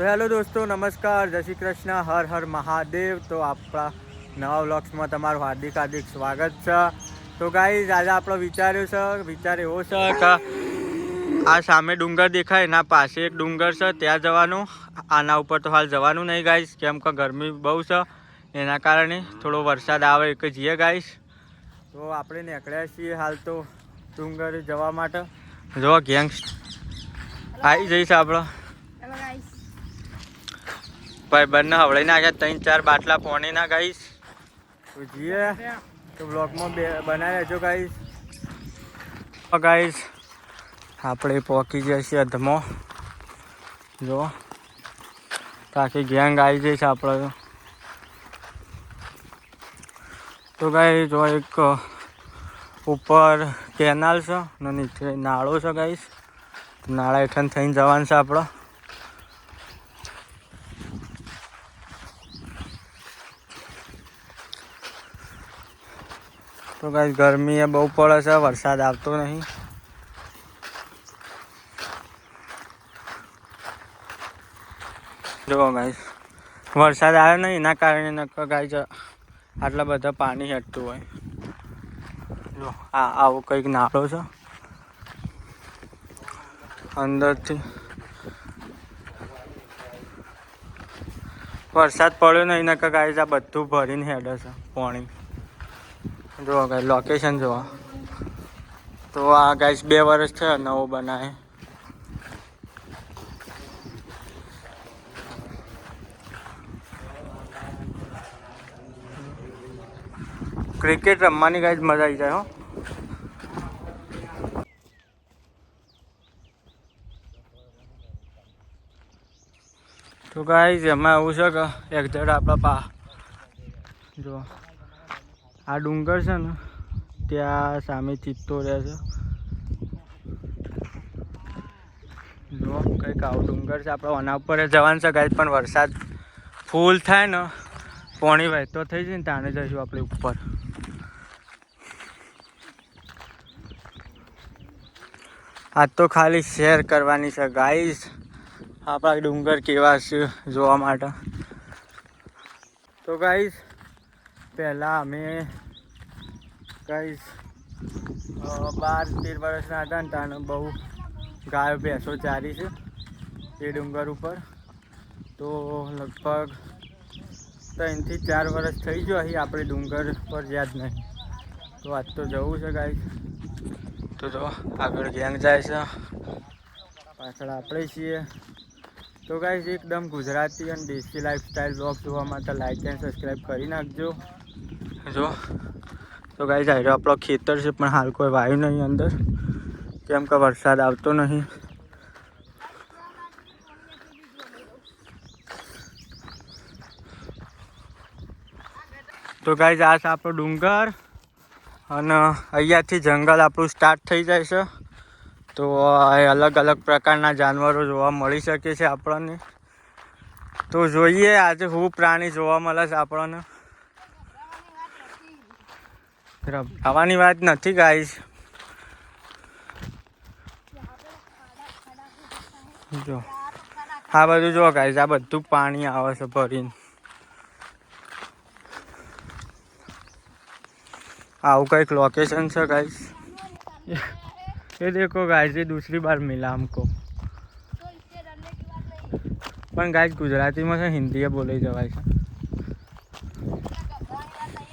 તો હેલો દોસ્તો, નમસ્કાર, જય શ્રી કૃષ્ણ, હર હર મહાદેવ. તો આપણા નવા વ્લોગ્સમાં તમારું હાર્દિક હાર્દિક સ્વાગત છે. તો ગાઈઝ, આજે આપણો વિચાર એવો છે કે આ સામે ડુંગર દેખાય એના પાસે એક ડુંગર છે, ત્યાં જવાનું. આના ઉપર તો હાલ જવાનું નહીં ગાઈઝ, કેમ કે ગરમી બહુ છે. એના કારણે થોડો વરસાદ આવે કે જઈએ ગાઈઝ. તો આપણે નીકળ્યા છીએ હાલ તો ડુંગર જવા માટે. જો ગેંગ આવી જઈશ આપણે. ભાઈ બંને હવળી નાખ્યા 3-4 બાટલા પાણી ના ગાઈશ. તો જઈએ તો બ્લોગમાં બનાવી લેજો ગાઈશ. ગાઈશ આપણે પહોંચી જઈએ અધમાં. જો આખી ગેંગ આવી જઈશ આપણે. તો ગાઈસ જો એક ઉપર કેનાલ છે અને નીચે નાળો છે ગાઈસ. નાળા હેઠળ થઈને જવાનું છે આપણે. તો ગાઈસ ગરમી એ બહુ પડે છે, વરસાદ આવતો નહીં. જો ગાઈસ વરસાદ આવ્યો નહીં એના કારણે નકર ગાઈસ આટલા બધા પાણી હેઠતું હોય. જો આવો કંઈક નાળો છે અંદરથી. વરસાદ પડ્યો નહીં નકર ગાઈસ આ બધું ભરીને હેડે છે પાણી. જો ગાઈસ લોકેશન જોવા. તો આ ગાઈસ 2 વર્ષ થયા નવો બનાવે. ક્રિકેટ રમવાની ગાઈસ મજા આવી જાય હો. તો ગાઈસ એમાં એવું છે કે એક્ઝેક્ટ આપણા જો આ ડુંગર છે ને ત્યાં સામે ચિત્તો રહે છે. જો કંઈક આવું ડુંગર છે, આપણે આના ઉપર જવાનું છે ગાઈસ. પણ વરસાદ ફૂલ થાય ને પાણી વહેતો થઈ જાય ને તાણે જઈશું આપણે ઉપર. આજ તો ખાલી શેર કરવાની છે ગાઈસ, આપણા ડુંગર કેવા છે જોવા માટે. તો ગાઈસ પહેલાં અમે ગાઈસ 12-13 વર્ષના હતા ને તાને બહુ ગાયો ભેંસો ચારી છે એ ડુંગર ઉપર. તો લગભગ 3-4 વર્ષ થઈ ગયો અહીં આપણે ડુંગર પર જ્યાં જ નહીં. તો આજ તો જવું છે ગાઈસ. તો જો આગળ ગેંગ જાય છે, પાછળ આપણે છીએ. તો ગાઈસ એકદમ ગુજરાતી અને દેશી લાઈફસ્ટાઈલ બ્લોગ જોવા માટે લાઈક એન્ડ સબસ્ક્રાઈબ કરી નાખજો. જો તો ગાઈસ આ આપણો ખેતર છે, પણ હાલ કોઈ વાયુ નહીં અંદર, કેમ કે વરસાદ આવતો નહીં. તો ગાઈસ આ છે આપણો ડુંગર અને અહીંયાથી જંગલ આપણું સ્ટાર્ટ થઈ જાય છે. તો અલગ અલગ પ્રકારના જાનવરો જોવા મળી શકે છે આપણને. તો જોઈએ આજે હું પ્રાણી જોવા મળે છે આપણને. આવવાની વાત નથી ગાઈસ. જો આ બધું જો ગાઈસ, આ બધું પાણી આવે છે ભરીને. આવું કંઈક लोकेशन છે गाइस. ये देखो गाइस, ये दूसरी बार मिला हमको. પણ ગાइस ગુજરાતીમાં છે, હિન્દી બોલી જવાય છે.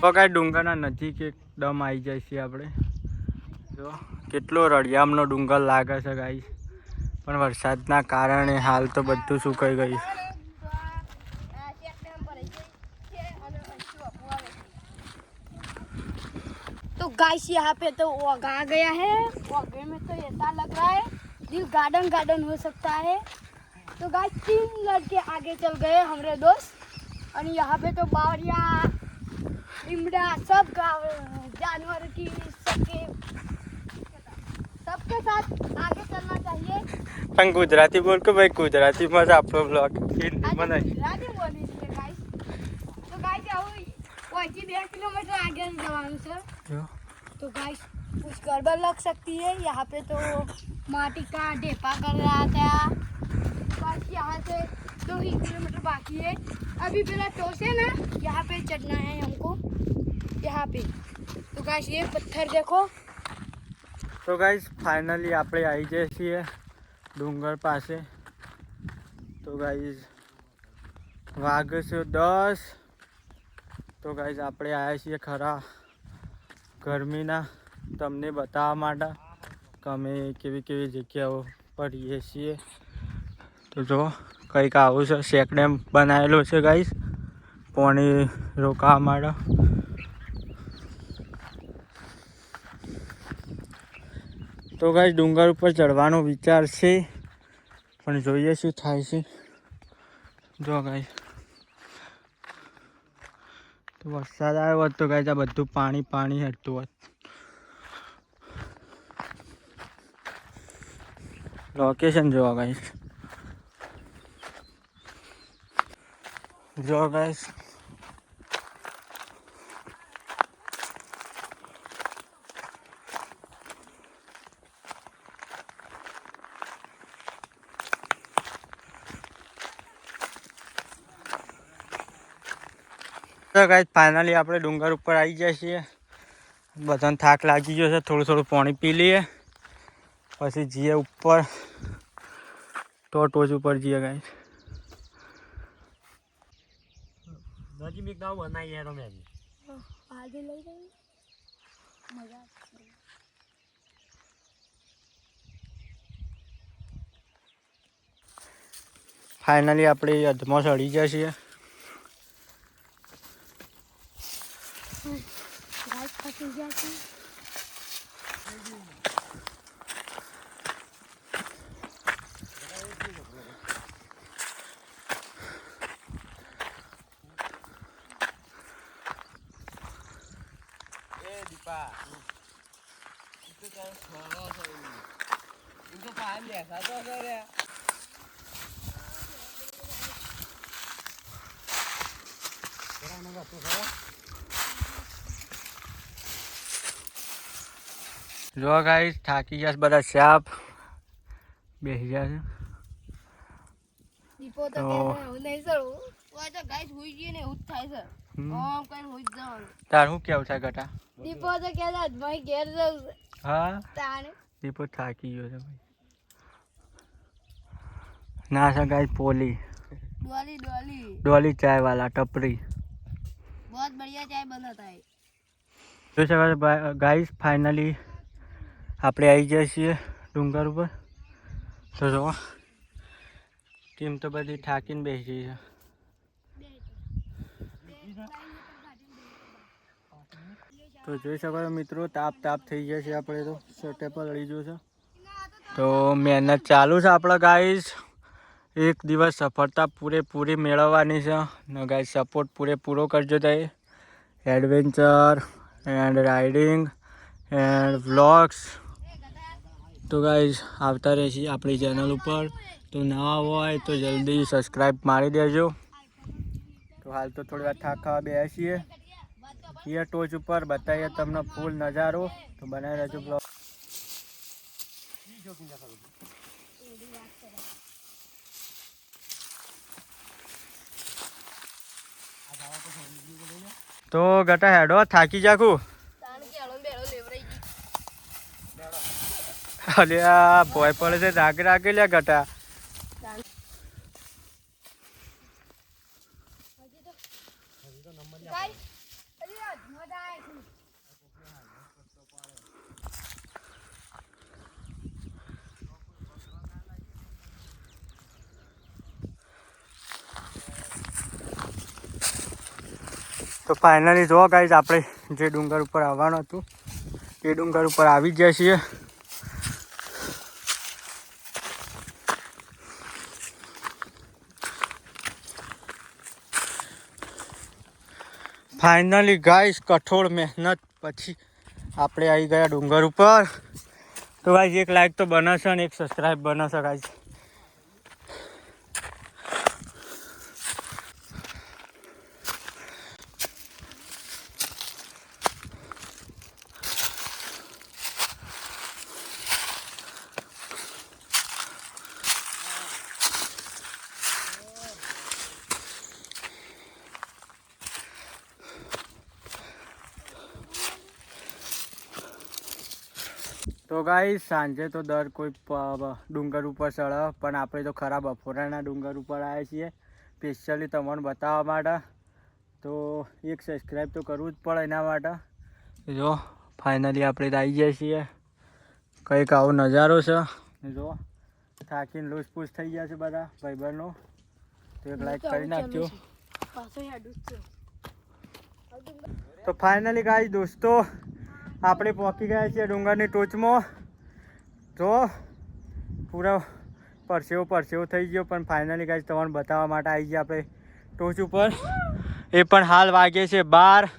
તો ગાइस ડુંગરના નજીક એકદમ આવી જાય છે આપણે. જો કેટલો રળિયામનો ડુંગર લાગે છે ગાइस, પણ વરસાદના કારણે હાલ તો બધું સુકાઈ ગયું. तो गाइस यहाँ पे तो ओगा आ गया है. ओगे में तो ऐसा लग रहा है दिल गार्डन गार्डन हो सकता है. तो गाइस 3 लड़के आगे चल गए हमारे दोस्त. और यहाँ पे तो बावरिया इमड़ा सब जानवर की सबके साथ आगे चलना चाहिए. પણ ગુજરાતી બોલ કે ભાઈ, ગુજરાતીમાં જ આપણો બ્લોગ હિન્દીમાં નહીં. ગુજરાતી બોલી છે ગાइस. તો ગાइस આવું ઓછી 2 કિલોમીટર आगे જવાનું છે. तो गाइस कुछ गड़बड़ लग सकती है. यहाँ पे तो माटी का ढेपा कर रहा था. गाइस यहाँ से 2 1 किलोमीटर बाकी है। अभी पहला टॉस है ना, यहाँ पे चढ़ना है हमको, यहाँ पे। तो गाइस ये पत्थर देखो। तो गाइस फाइनली આપણે આવી જઈએ છીએ ડુંગર પાસે। તો ગાઈસ વાગે છે 10। તો ગાઈસ આપણે આવ્યા છીએ ખરા ગરમીના તમને બતાવવા માટે કે અમે કેવી કેવી જગ્યાઓ પર રહીએ છીએ। તો જો કંઈક આવું છે, શેક ડેમ બનાવેલો છે ગાઈસ પાણી રોકાવા માટે। તો ગાઈસ ડુંગર ઉપર ચડવાનો વિચાર છે, પણ જોઈએ શું થાય છે। જો ગાઈસ તો વરસાદ આવ્યો હોત તો ગાઈસ આ બધું પાણી પાણી હેઠતું હોત। લોકેશન જોવા ગાઈસ, જો ગાઈસ ગાઈસ ફાઇનલી આપણે ડુંગર ઉપર આવી ગયા છીએ। બધાને થાક લાગી ગયો છે, થોડું થોડું પાણી પી લઈએ પછી જઈએ ઉપર। તો ટોચ ઉપર જઈએ ગાઈસ। નજી મીક દાવ બનાવી યાર અમે आगे ले गई मजा। ફાઇનલી આપણે અધમાં ચડી ગયા છીએ। गाइस फंस गया छी। જો ગાઈસ થાકી ગયા છે બધા, સાપ બેસી ગયા છે। દીપો તો કહે છે હું નહીં ચડું, ઓય તો ગાઈસ હોઈ ગઈ ને એવું જ થાય છે। ઓમ કઈ હોઈ જવાનું। તાર શું કેવું છે ગટા? દીપો તો કહે છે ભાઈ ઘેર જવું છે હા તાણે। દીપો થાકી ગયો છે ભાઈ। ના છે ગાઈસ પોલી डोली डोली डोली चाय वाला टपरी, बहुत बढ़िया चाय बनाता है। જોઈ શકો છો ગાઈસ ફાઇનલી આપણે આવી ગયા છીએ ડુંગર ઉપર। તો જો ટીમ તો બધી થાકીને બેસી છે। તો જોઈ શકો છો મિત્રો, તાપ તાપ થઈ ગયા છે, આપણે તો શર્ટે પર લડી ગયો છે। તો મહેનત ચાલુ છે આપણે ગાઈસ, એક દિવસ સફળતા પૂરેપૂરી મેળવવાની છે ને ગાઈસ સપોર્ટ પૂરેપૂરો કરજો। તો adventure and riding and vlogs તો ગાઈસ આવતા રહેશે આપણી ચેનલ ઉપર। તો નવા હોય તો જલ્દી સબસ્ક્રાઈબ મારી દેજો। તો હાલ તો થોડી વાર થાક ખાવા બેસીએ છીએ, એ ટોચ ઉપર બતાવીએ તમને ફૂલ નજારો। તો બનાવી રહેજો બ્લોગ। તો ગટા હેડો થાકી જાખું। અરે આ ભોય પડે છે, રાગે રાગે લ્યા ગટા। તો ફાઇનલી જો ગાઈસ આપણે જે ડુંગર ઉપર આવવાનું હતું એ ડુંગર ઉપર આવી ગયા છીએ। ફાઇનલી ગાઈસ કઠોળ મહેનત પછી આપણે આવી ગયા ડુંગર ઉપર। તો ગાઈસ એક લાઈક તો બનશે અને એક સબસ્ક્રાઈબ બનશે ગાઈસ। તો ગાઈસ સાંજે તો દર કોઈ ડુંગર ઉપર ચડે, પણ આપણે તો ખરા બપોરના ડુંગર ઉપર આવ્યા છીએ સ્પેશિયલી તમને બતાવવા માટે. તો એક સબસ્ક્રાઈબ તો કરવું જ પડે એના માટે. જો ફાઇનલી આપણે તો આવી ગયા છીએ. કંઈક આવો નજારો છે. જો થાકીને લૂસપૂસ થઈ ગયા છે બધા ભાઈબંધો. તો એક લાઈક કરી નાખજો. તો ફાઇનલી ગાઈસ દોસ્તો આપણે પહોંચી ગયા છીએ ડુંગરની ટોચમાં. જો પૂરા પરસેવો થઈ ગયો, પણ ફાઇનલી ગાઈસ તમને બતાવવા માટે આવી ગયા આપણે ટોચ ઉપર. એ પણ હાલ વાગે છે 12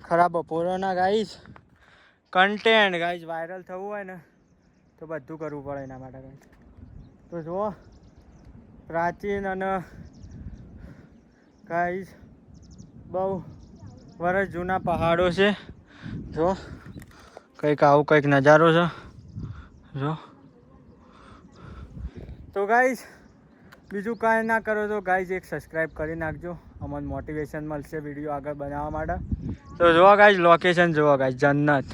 ખરા બપોરના. ગાઈસ કન્ટેન્ટ ગાઈસ વાયરલ થવું હોય ને તો બધું કરવું પડે એના માટે ગાઈસ. તો જુઓ પ્રાચીન અને ગાઈસ બહુ વર્ષ જૂના પહાડો છે. જો કંઈક આવું કંઈક નજારો છે. જો તો ગાઈસ બીજું કાંઈ ના કરો તો ગાઈસ એક સબસ્ક્રાઈબ કરી નાખજો. અમને મોટિવેશન મળશે વિડીયો આગળ બનાવવા માટે. તો જુઓ ગાઈસ લોકેશન જુઓ ગાઈસ, જન્નત.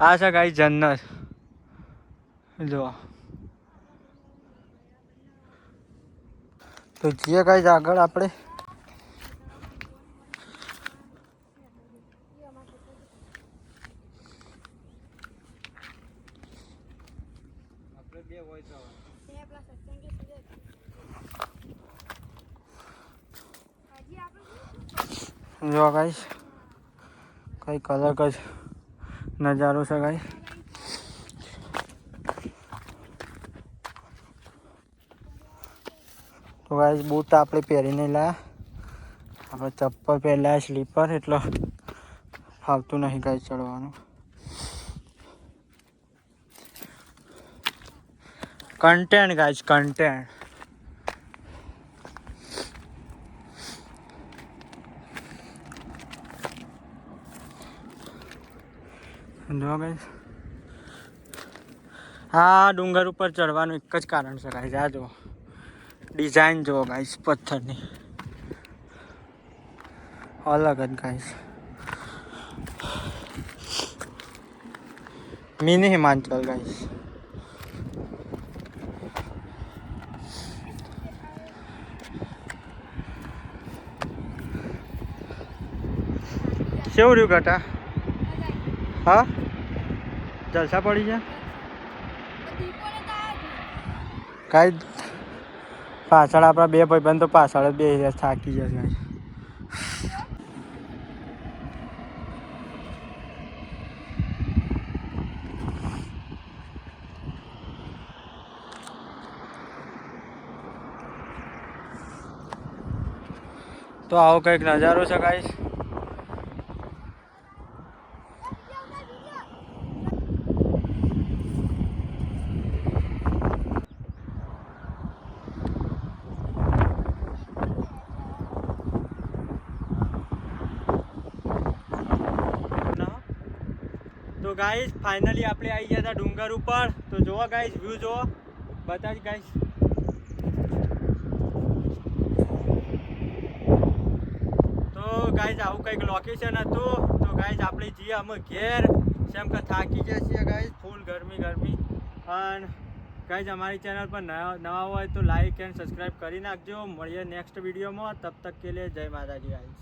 આ છે ગાઈસ જન્નત. જુઓ તો જઈએ ગાઈસ આગળ આપણે. જો ગાઈસ કંઈક અલગ જ નજારો છે ગાઈસ. તો ગાઈસ બૂટ આપણે પહેરીને લાયા, આપણે ચપ્પલ પહેર્યા સ્લીપર, એટલે ફાવતું નહીં ગાઈસ ચડવાનું. Content guys content. જો ગાઈસ આ ડુંગર ઉપર ચડવાનું એક જ કારણ છે ગાઈસ. આ જુઓ ડિઝાઇન જુઓ ગાઈસ પથ્થરની, અલગ જ ગાઈસ. Mini હિમાંચલ guys. કેવું રહ્યું ઘટા? હા જલસા પડી ગયા કાંઈ. પાછળ આપણા બે ભાઈબંધ તો પાછળ જ બે થાકી જશે કાંઈ. તો આવો કંઈક નજારો છે ગાઈસ. તો ગાઈસ ફાઇનલી આપણે આવી ગયા હતા ડુંગર ઉપર. તો જોવો ગાઈસ વ્યૂ જોવો, બતાવી ગાઈસ. તો ગાઈસ આવું કંઈક લોકેશન હતું. તો ગાઈસ આપણે જઈએ અમે ઘેર, કેમ કે થાકી ગયા છીએ ગાઈસ, ફૂલ ગરમી. અને ગાઈસ અમારી ચેનલ પર નવા હોય તો લાઈક એન્ડ સબસ્ક્રાઈબ કરી નાખજો. મળીએ નેક્સ્ટ વિડીયોમાં. તબ તક કે લીએ જય માતાજી ગાઈસ.